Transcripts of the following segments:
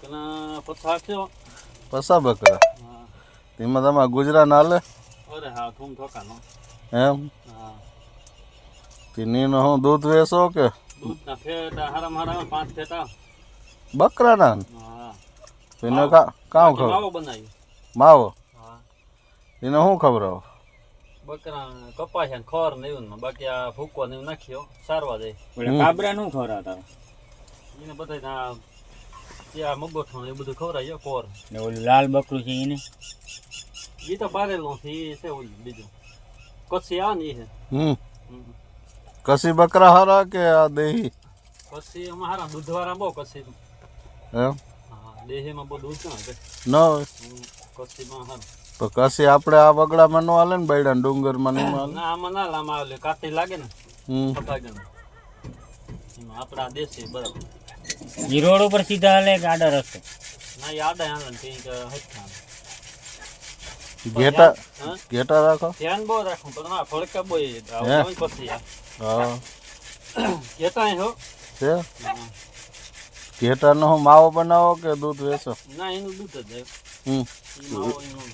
કના પછા થયો પસા બકરા હા તેમાં તમારા ગુજરાન હાલે અરે હા ધૂમ ઠોકાનો એમ હા તેનીનો હું દૂધ વેચો કે દૂધના ફેટા હારા 5 ફેટા બકરાના હા તેને કામ ખબર માવો બનાવ્યો માવો હા એને શું ખવડાવો બકરા કપાસ ને ખોર ને એવું ને બાકી આ ભૂકો ને એવું નાખ્યો સારવા દે કાબરા નું ખવડાવતા એને બધા ત્યાં મગોઠો એ બધું ખવડાવ્યો કોર ને ઓલું લાલ બકરું છે એને એ તો બારેલું છે એ છે ઓલું બીજું કચ્છી આ ને એ છે કસી બકરા હારા કે આ દેહી કચ્છી એમાં હારા દૂધવાળા બહુ કચ્છી એમ હા દેહીમાં બહુ દૂધ ના છે ન હોય કચ્છીમાં હારું તો કસી આપણે આ બગડામાં ન હાલે ને બૈડા ડુંગરમાં નહીં હાલે ના આમાં ના લામાં આવે કાતી લાગે ને હમ ફટાકે એમાં આપણા દેશી બરાબર ઈ રોડ ઉપર સીધા હાલે કે આડા રસ્તે ના એ આડા હાલે ને કંઈક હટકા ઘેટા હા ઘેટા રાખો ધ્યાન બહુ રાખવું પણ ના ફળકા બહુ પછી હા કેતા હો છે ઘેટાનો હું માવો બનાવો કે દૂધ વેચો ના એનું દૂધ જ હમ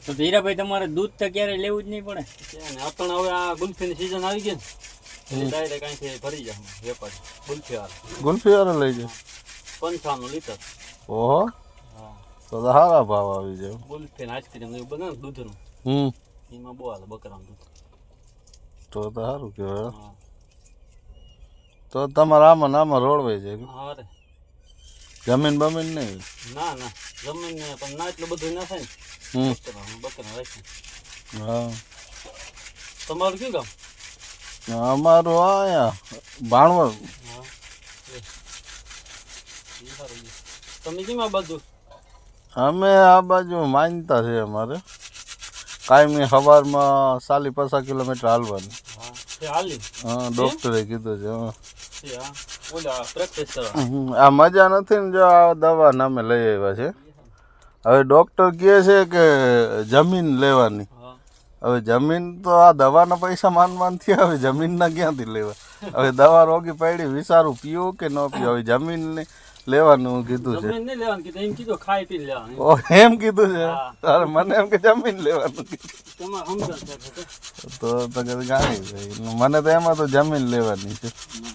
તો હીરાભાઈ તમારે દૂધ તો ક્યારે લેવું જ નહીં પડે અત્યારે હવે આ ગુલ્ફીની સીઝન આવી ગઈ ને ડાયરેક્ટ અહીંથી ભરી જાય વેપારી ગુલ્ફી વાળા ગુલ્ફી વાળો લઈ જાય 55 લીટર ઓહો હા તો સારા ભાવ આવી જાય ગુલ્ફી આઈસ્ક્રીમ એવું બને ને દૂધનું હમ એમાં બહુ હાલે બકરાનું દૂધ તો સારું કહેવાય હા તો તમારે આમાં રોડવાઈ જાય હા રે જમીન બમીન નહીં ના ના જમીન ને પણ ના એટલું બધું ના થાય હમ ને બકરા રાખી હા તમારું કયું ગામ અમારું આયા ભાણવર હા તમે કેમ આ બાજુ અમે આ બાજુ માનતા છે અમારે કાયમી સવારમાં 40-50 કિલોમીટર હાલવાનું હા તે હાલી હા ડૉક્ટરે કીધું છે હા તે હા ઓલા પ્રેક્ટિસ કરવા આ મજા નથી ને જો આ દવા નામે લઈ આવ્યા છે હવે ડૉક્ટર કહે છે કે જમીન લેવાની હા હવે જમીન તો આ દવાના પૈસા માન થયા હવે જમીનના ક્યાંથી લેવા હવે દવા રોગી પડી વિચારું પીવું કે ન પીવું હવે જમીન લેવાનું કીધું છે જમીન નહીં લેવાનું કીધું એમ કીધું ખાઈ પી લેવાનું ઓ એમ કીધું છે તારે મને એમ કે જમીન લેવાનું કીધું તમારે સમજણ છે તો ગાડી મને તો એમાં તો જમીન લેવાની છે ના